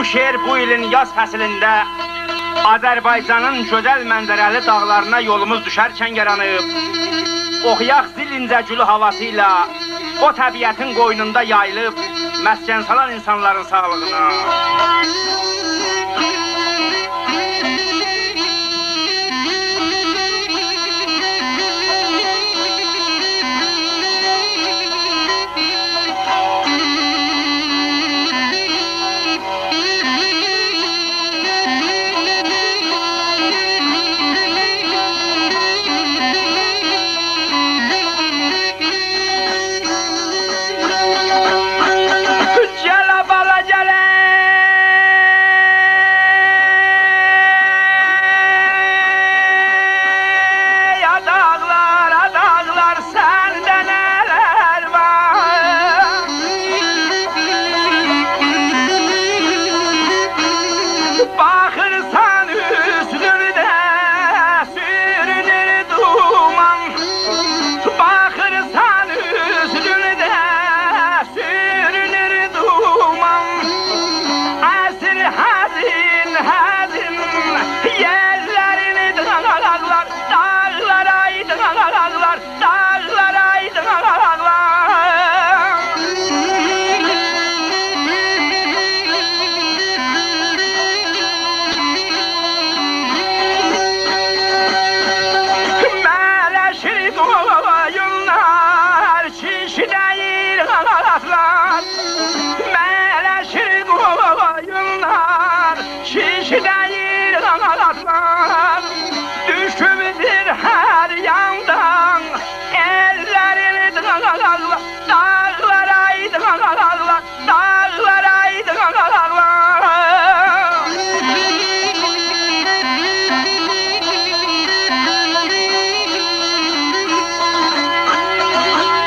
Bu şeir bu ilin yaz fəslində Azərbaycanın gözəl mənzərəli dağlarına yolumuz düşərkən yaranıb. Oxuyaq zil incəgülü havası ilə o təbiətin qoynunda yayılıb məskən salan insanların sağlığına.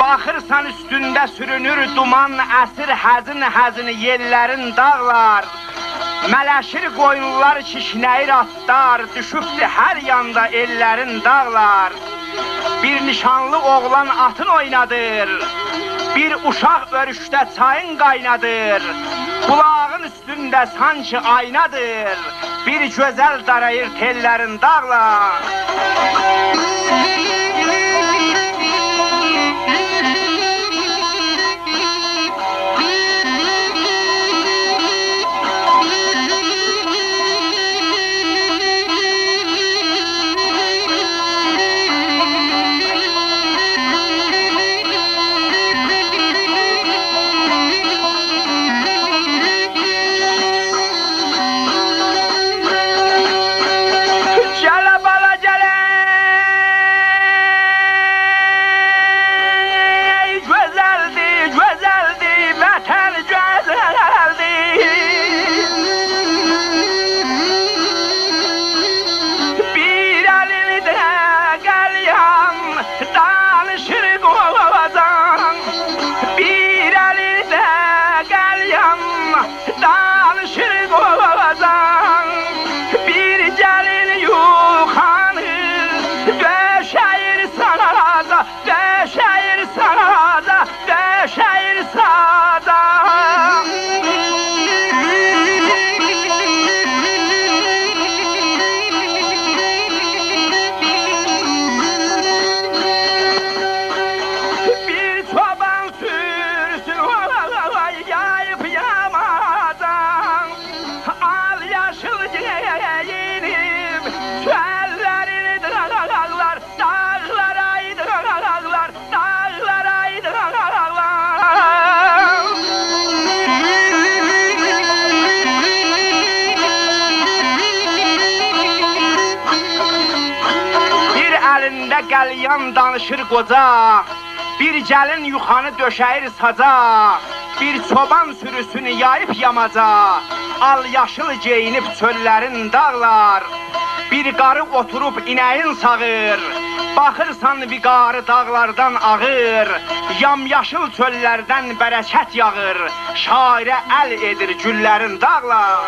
Baxırsan üstündə sürünür duman, əsir həzin yellərin dağlar. Mələşir qoyunlar, kişnəyir atlar, düşübdür hər yanda ellərin dağlar. Bir nişanlı oğlan atın oynadır, bir uşaq örüşdə çayın qaynadır. Qulağın üstündə sanki aynadır, bir gözəl darayır tellərin dağlar. Qəlyan danışır qoca, bir gəlin yuxanı döşəyir saca, bir çoban sürüsünü yayıb yamaca, al yaşıl geyinib çöllərin dağlar, bir qarı oturub inəyin sağır, baxırsan bir qarı dağlardan ağır, yamyaşıl çöllərdən bərəkət yağır, şairə əl edir güllərin dağlar.